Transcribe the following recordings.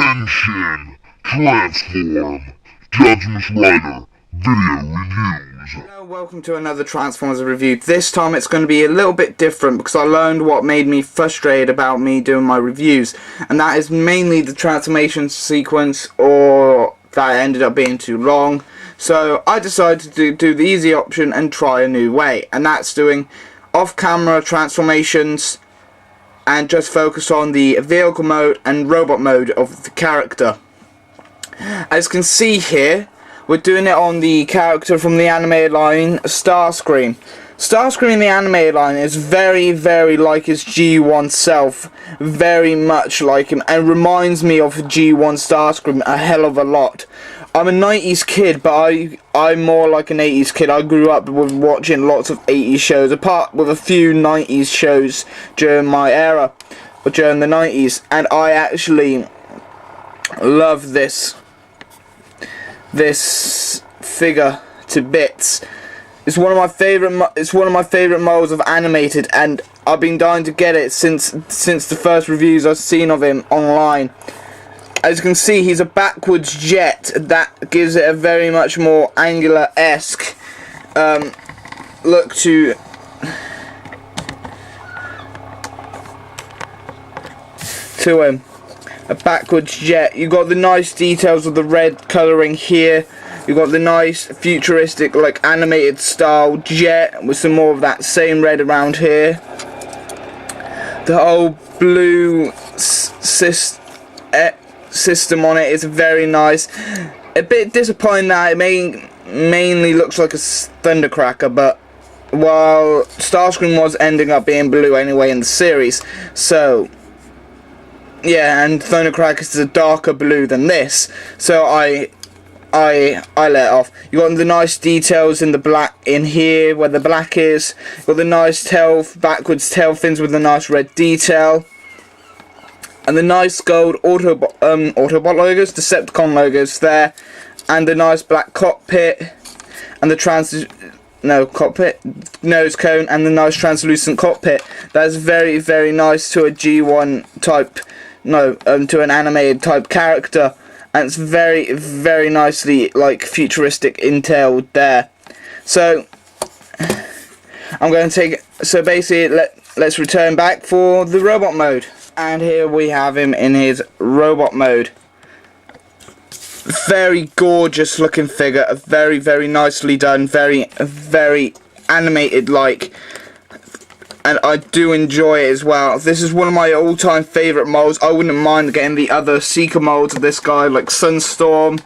Attention! Transform! Jazzimus Writer Video Reviews. Hello, welcome to another Transformers review. This time it's going to be a little bit different because I learned what made me frustrated about me doing my reviews, and that is mainly the transformation sequence, or that ended up being too long. So I decided to do the easy option and try a new way, and that's doing off-camera transformations and just focus on the vehicle mode and robot mode of the character. As you can see here, we're doing it on the character from the animated line, StarScream. StarScream in the animated line is very, very like his G1 self, very much like him, and reminds me of G1 StarScream a hell of a lot. I'm a 90s kid, but I'm more like an 80s kid. I grew up with watching lots of 80s shows, apart with a few 90s shows during my era, or during the 90s, and I actually love this figure to bits. It's one of my favorite molds of animated, and I've been dying to get it since the first reviews I've seen of him online. As you can see, he's a backwards jet that gives it a very much more angular-esque look to him. A backwards jet. You've got the nice details of the red colouring here. You've got the nice futuristic, like, animated style jet with some more of that same red around here. The whole blue system on it is very nice. A bit disappointing that it mainly looks like a thundercracker, but while Starscream was ending up being blue anyway in the series, so yeah, and Thundercracker is a darker blue than this, so I let it off. You got the nice details in the black in here where the black is. You got the nice backwards tail fins with the nice red detail. And the nice gold Autobot logos, Decepticon logos there, and the nice black cockpit, and the nose cone, and the nice translucent cockpit. That's very, very nice to a G1 type, to an animated type character, and it's very, very nicely like futuristic intailed there. So I'm going to take it. So basically, let's return back for the robot mode. And here we have him in his robot mode. Very gorgeous looking figure, very, very nicely done, very, very animated like, and I do enjoy it as well. This is one of my all-time favourite molds. I wouldn't mind getting the other Seeker molds of this guy, like Sunstorm,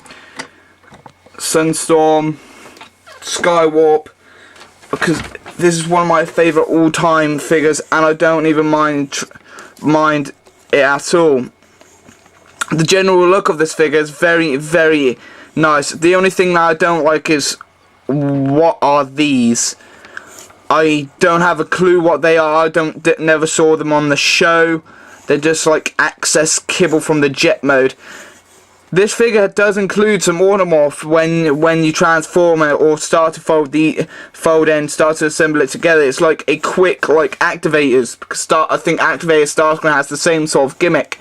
Skywarp, because this is one of my favourite all-time figures, and I don't even mind it at all. The general look of this figure is very, very nice. The only thing that I don't like is, what are these? I don't have a clue what they are. I never saw them on the show. They're just like access kibble from the jet mode. This figure does include some automorph when you transform it or start to fold and start to assemble it together. It's like a quick like activators. I think Activator Starscream has the same sort of gimmick.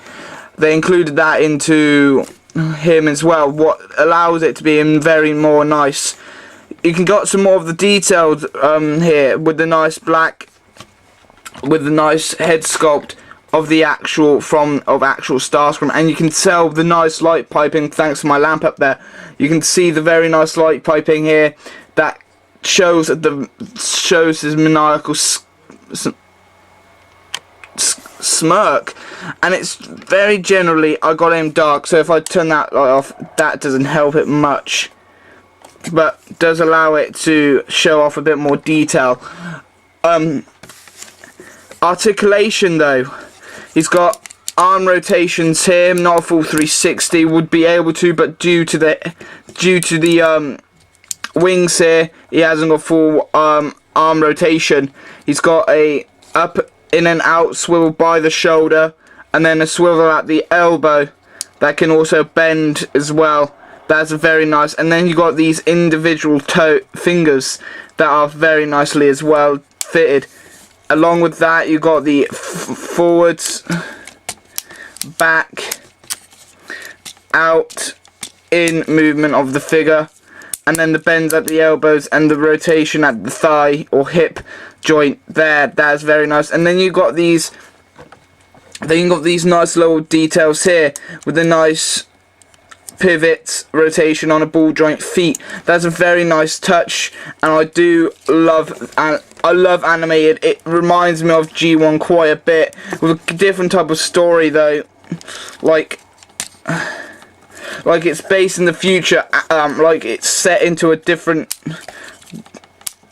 They included that into him as well, what allows it to be very more nice. You can got some more of the details here with the nice black, with the nice head sculpt of the actual Starscream, and you can tell the nice light piping thanks to my lamp up there. You can see the very nice light piping here that shows his maniacal smirk, and it's very generally, I got him dark, so if I turn that light off, that doesn't help it much, but does allow it to show off a bit more detail. Articulation though, he's got arm rotations here, not a full 360, would be able to, but due to the wings here, he hasn't got full arm rotation. He's got a up in and out swivel by the shoulder, and then a swivel at the elbow that can also bend as well. That's very nice. And then you got these individual fingers that are very nicely as well fitted. Along with that, you got the forwards, back, out in movement of the figure, and then the bends at the elbows and the rotation at the thigh or hip joint there. That's very nice. And then you got these nice little details here with the nice pivots, rotation on a ball joint feet. That's a very nice touch, and I do love, and I love animated. It reminds me of G1 quite a bit, with a different type of story though, like it's based in the future, like it's set into a different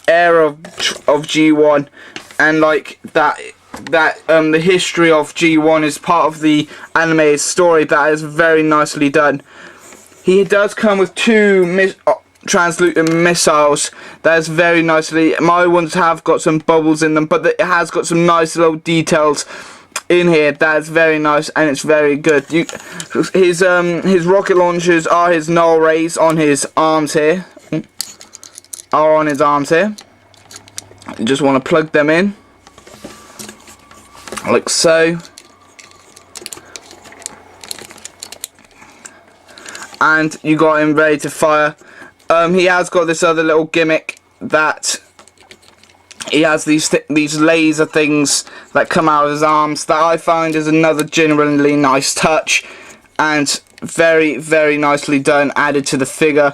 era of G1, and like that the history of G1 is part of the animated story. That is very nicely done. He does come with two translucent missiles. That is very nicely. My ones have got some bubbles in them, but it has got some nice little details in here. That is very nice, and it's very good. His rocket launchers are his null rays on his arms here. You just want to plug them in like so, and you got him ready to fire. He has got this other little gimmick that he has these laser things that come out of his arms that I find is another genuinely nice touch, and very, very nicely done, added to the figure.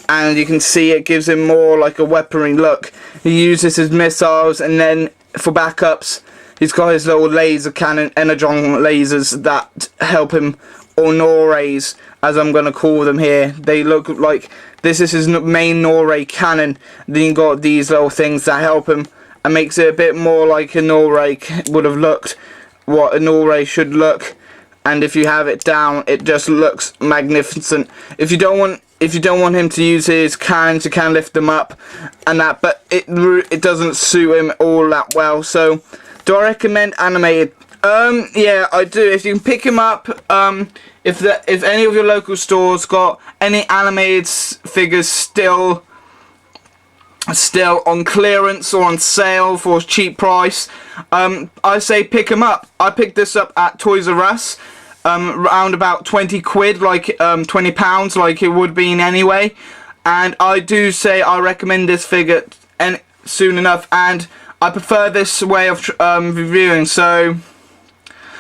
And you can see it gives him more like a weaponry look. He uses his missiles, and then for backups he's got his little laser cannon, energon lasers that help him, or Norrays as I'm going to call them here. They look like, this is his main Norray cannon. Then you got these little things that help him and makes it a bit more like a Norray would have looked, what a Norray should look. And if you have it down, it just looks magnificent. If you don't want him to use his cannons, you can lift them up and that, but it doesn't suit him all that well. So do I recommend animated? Yeah, I do. If you can pick him up, if any of your local stores got any animated figures still on clearance or on sale for a cheap price, I say pick them up. I picked this up at Toys R Us, around about 20 quid, like £20, like it would be in anyway. And I do say I recommend this figure and soon enough, and I prefer this way of reviewing. So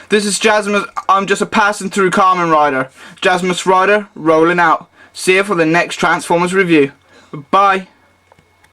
this is Jazzimus. I'm just a passing through Kamen Rider. Jazzimus Rider rolling out. See you for the next Transformers review. Bye.